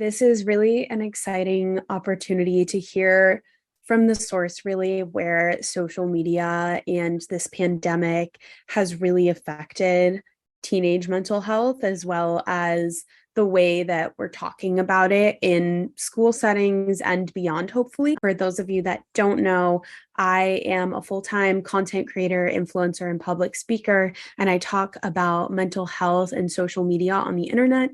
This is really an exciting opportunity to hear from the source, really, where social media and this pandemic has really affected teenage mental health, as well as the way that we're talking about it in school settings and beyond, hopefully. For those of you that don't know, I am a full-time content creator, influencer, and public speaker, and I talk about mental health and social media on the internet,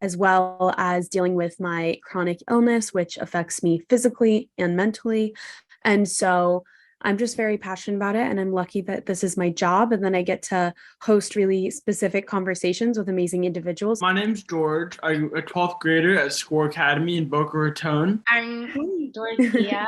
as well as dealing with my chronic illness, which affects me physically and mentally. And so I'm just very passionate about it. And I'm lucky that this is my job. And then I get to host really specific conversations with amazing individuals. My name's George. I'm a 12th grader at Score Academy in Boca Raton. I'm Dorothea.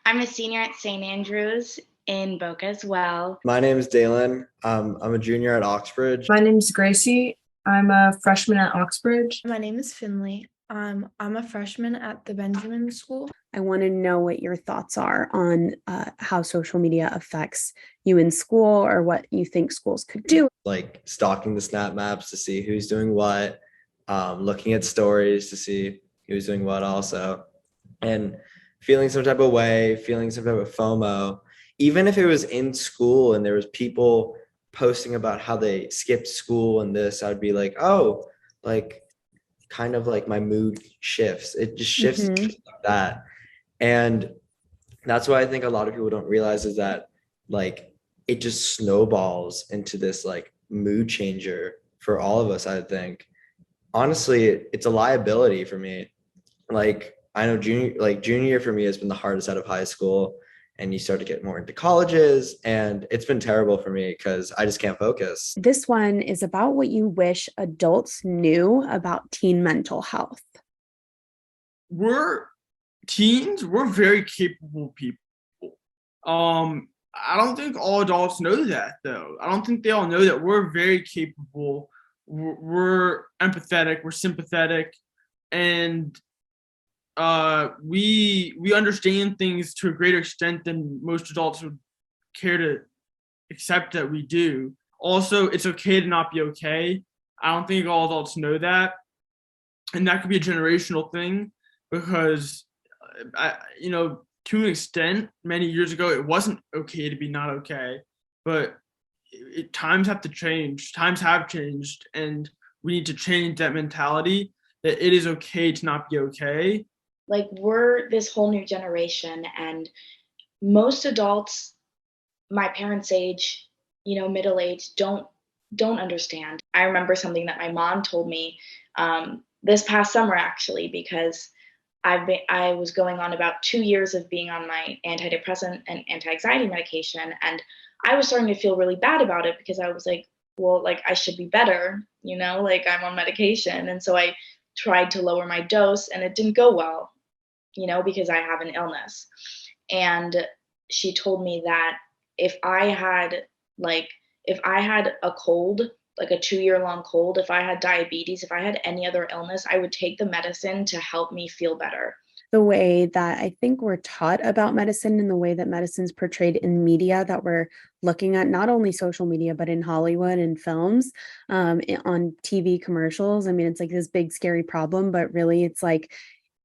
I'm a senior at St. Andrews in Boca as well. My name is Dalen. I'm a junior at Oxbridge. My name is Gracie. I'm a freshman at Oxbridge. My name is Finley. I'm a freshman at the Benjamin School. I want to know what your thoughts are on how social media affects you in school, or what you think schools could do. Like stalking the Snap Maps to see who's doing what, looking at stories to see who's doing what also, and feeling some type of way, feeling some type of FOMO. Even if it was in school and there was people posting about how they skipped school and this, I'd be like, oh, like kind of like my mood shifts. It just shifts like that. And that's why I think a lot of people don't realize is that like it just snowballs into this like mood changer for all of us. I think honestly, it's a liability for me. Like I know junior year for me has been the hardest out of high school, and you start to get more into colleges, and it's been terrible for me because I just can't focus. This one is about what you wish adults knew about teen mental health. We're very capable people. I don't think all adults know that, though. I don't think they all know that we're very capable. We're empathetic, we're sympathetic, and we understand things to a greater extent than most adults would care to accept that we do. Also, it's okay to not be okay. I don't think all adults know that, and that could be a generational thing, because to an extent, many years ago, it wasn't okay to be not okay, but times have to change. Times have changed, and we need to change that mentality that it is okay to not be okay. Like, we're this whole new generation, and most adults my parents' age, middle age, don't understand. I remember something that my mom told me this past summer, actually, because I was going on about 2 years of being on my antidepressant and anti-anxiety medication, and I was starting to feel really bad about it, because I was like, well, like I should be better, like I'm on medication. And so I tried to lower my dose, and it didn't go well, because I have an illness. And she told me that if I had a cold, like a 2-year-long cold, if I had diabetes, if I had any other illness, I would take the medicine to help me feel better. The way that I think we're taught about medicine, and the way that medicine's portrayed in media that we're looking at, not only social media, but in Hollywood and films, on TV commercials. I mean, it's like this big, scary problem, but really it's like,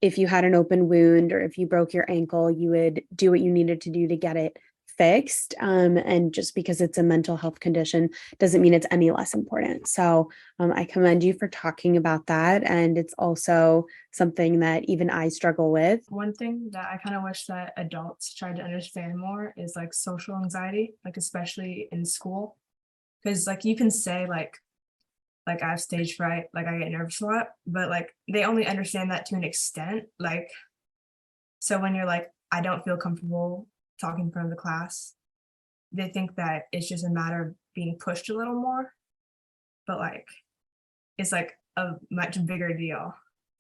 if you had an open wound or if you broke your ankle, you would do what you needed to do to get it fixed. And just because it's a mental health condition doesn't mean it's any less important. So I commend you for talking about that. And it's also something that even I struggle with. One thing that I kind of wish that adults tried to understand more is like social anxiety, like especially in school. Because like you can say like I have stage fright, like I get nervous a lot, but like they only understand that to an extent. Like, so when you're like, I don't feel comfortable talking in front of the class, they think that it's just a matter of being pushed a little more, but like it's like a much bigger deal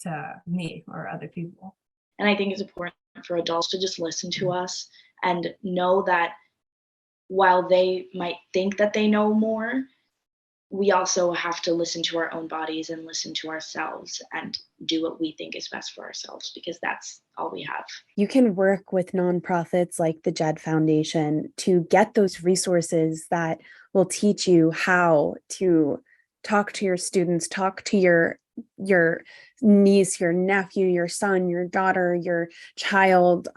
to me or other people. And I think it's important for adults to just listen to us and know that while they might think that they know more, we also have to listen to our own bodies and listen to ourselves and do what we think is best for ourselves, because that's all we have. You can work with nonprofits like the Jed Foundation to get those resources that will teach you how to talk to your students, talk to your your niece, your nephew, your son, your daughter, your child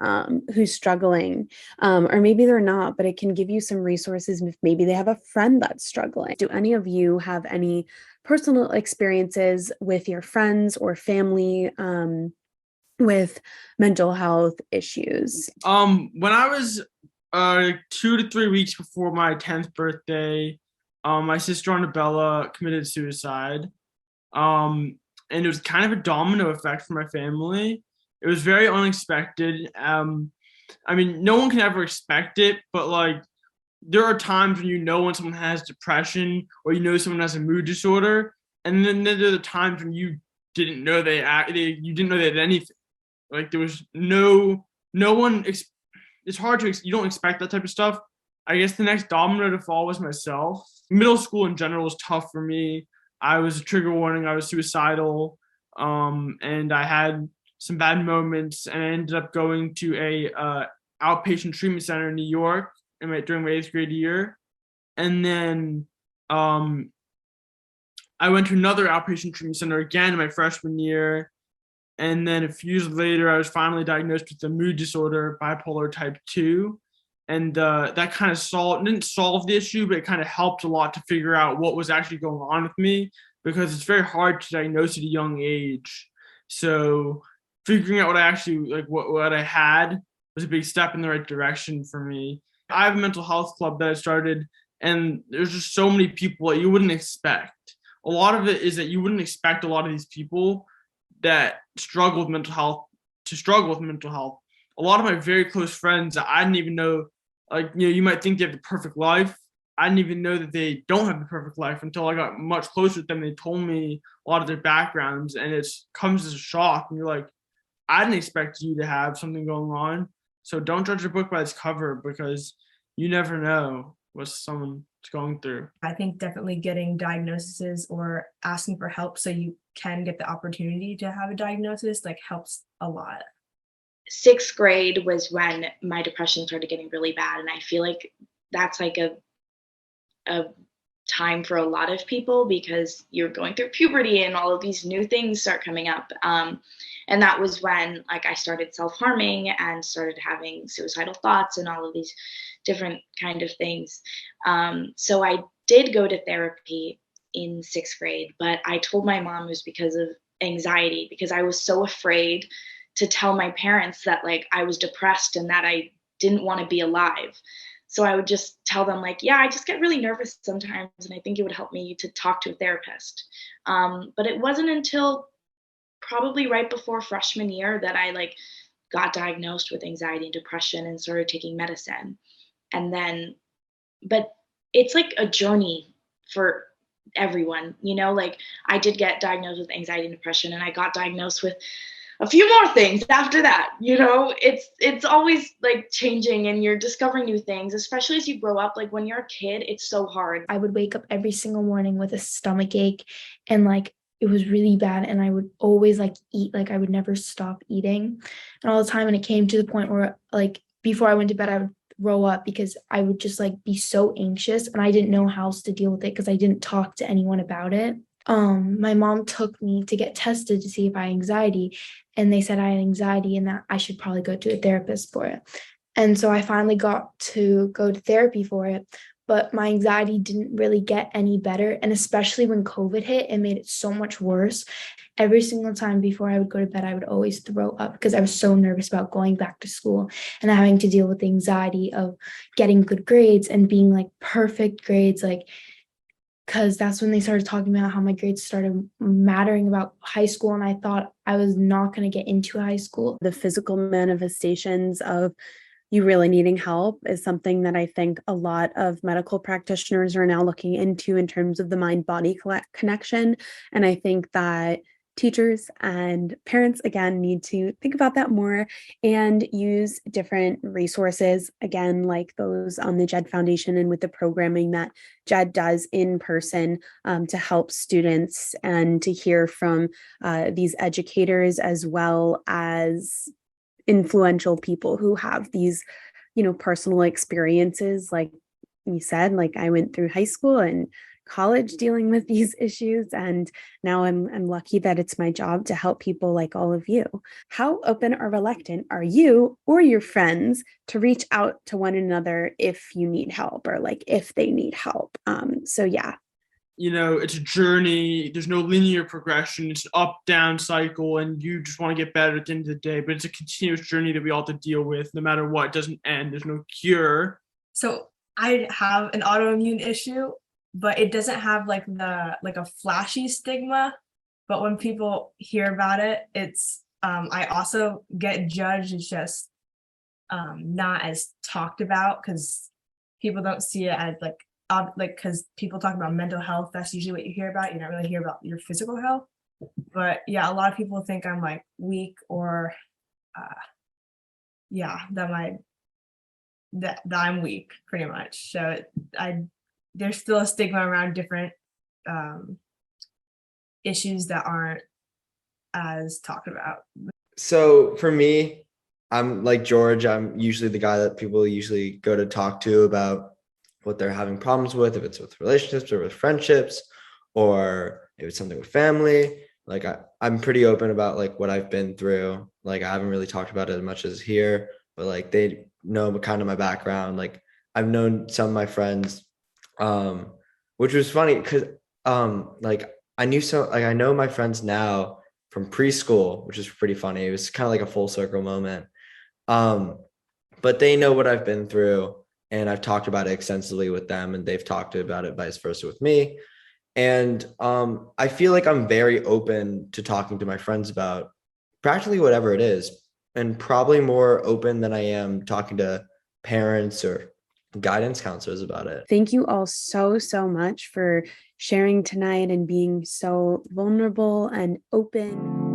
who's struggling, or maybe they're not, but it can give you some resources if maybe they have a friend that's struggling. Do any of you have any personal experiences with your friends or family with mental health issues? When I was 2 to 3 weeks before my 10th birthday, my sister Annabella committed suicide. And it was kind of a domino effect for my family. It was very unexpected. I mean, no one can ever expect it, but like there are times when you know when someone has depression or you know someone has a mood disorder, and then there are the times when you didn't know you didn't know they had anything. Like there was no one. It's hard to you don't expect that type of stuff. I guess the next domino to fall was myself. Middle school in general was tough for me. I was a trigger warning. I was suicidal, and I had some bad moments. And I ended up going to a outpatient treatment center in New York during my 8th grade year, and then I went to another outpatient treatment center again in my freshman year. And then a few years later, I was finally diagnosed with a mood disorder, bipolar type 2. And that kind of didn't solve the issue, but it kind of helped a lot to figure out what was actually going on with me, because it's very hard to diagnose at a young age. So figuring out what I actually, like what I had was a big step in the right direction for me. I have a mental health club that I started, and there's just so many people that you wouldn't expect. A lot of it is that you wouldn't expect a lot of these people that struggle with mental health to struggle with mental health. A lot of my very close friends that I didn't even know, like, you might think they have the perfect life. I didn't even know that they don't have the perfect life until I got much closer with them. They told me a lot of their backgrounds, and it comes as a shock. And you're like, I didn't expect you to have something going on. So don't judge a book by its cover, because you never know what someone's going through. I think definitely getting diagnoses or asking for help so you can get the opportunity to have a diagnosis like helps a lot. 6th grade was when my depression started getting really bad, and I feel like that's like a time for a lot of people, because you're going through puberty and all of these new things start coming up. And that was when like I started self-harming and started having suicidal thoughts and all of these different kind of things. So I did go to therapy in 6th grade, but I told my mom it was because of anxiety, because I was so afraid to tell my parents that like I was depressed and that I didn't want to be alive. So I would just tell them like, yeah, I just get really nervous sometimes, and I think it would help me to talk to a therapist. But it wasn't until probably right before freshman year that I like got diagnosed with anxiety and depression and started taking medicine. And then, but it's like a journey for everyone, like I did get diagnosed with anxiety and depression, and I got diagnosed with a few more things after that. It's always like changing, and you're discovering new things, especially as you grow up. Like when you're a kid, it's so hard. I would wake up every single morning with a stomach ache, and like it was really bad, and I would always like eat, like I would never stop eating and all the time. And it came to the point where like before I went to bed, I would throw up because I would just like be so anxious, and I didn't know how else to deal with it because I didn't talk to anyone about it. My mom took me to get tested to see if I had anxiety, and they said I had anxiety and that I should probably go to a therapist for it. And so I finally got to go to therapy for it, but my anxiety didn't really get any better. And especially when COVID hit, it made it so much worse. Every single time before I would go to bed, I would always throw up because I was so nervous about going back to school and having to deal with the anxiety of getting good grades and being like perfect grades, like, because that's when they started talking about how my grades started mattering about high school. And I thought I was not going to get into high school. The physical manifestations of you really needing help is something that I think a lot of medical practitioners are now looking into in terms of the mind-body connection. And I think that teachers and parents, again, need to think about that more and use different resources, again, like those on the Jed Foundation and with the programming that Jed does in person to help students and to hear from these educators as well as influential people who have these, personal experiences. Like you said, like I went through high school and college dealing with these issues. And now I'm lucky that it's my job to help people like all of you. How open or reluctant are you or your friends to reach out to one another if you need help or like if they need help? So yeah. It's a journey. There's no linear progression. It's an up down cycle, and you just want to get better at the end of the day. But it's a continuous journey that we all have to deal with no matter what. It doesn't end. There's no cure. So I have an autoimmune issue, but it doesn't have like a flashy stigma. But when people hear about it, it's I also get judged as just not as talked about because people don't see it as like because people talk about mental health. That's usually what you hear about. You don't really hear about your physical health. But yeah, a lot of people think I'm like weak or that I'm weak pretty much. So there's still a stigma around different issues that aren't as talked about. So for me, I'm like George. I'm usually the guy that people usually go to talk to about what they're having problems with, if it's with relationships or with friendships, or if it's something with family. Like I'm pretty open about like what I've been through. Like I haven't really talked about it as much as here, but like they know kind of my background. Like I've known some of my friends, which was funny because like I know my friends now from preschool, which is pretty funny. It was kind of like a full circle moment. But they know what I've been through, and I've talked about it extensively with them, and they've talked about it vice versa with me. And I feel like I'm very open to talking to my friends about practically whatever it is, and probably more open than I am talking to parents or guidance counselors about it. Thank you all so, so much for sharing tonight and being so vulnerable and open.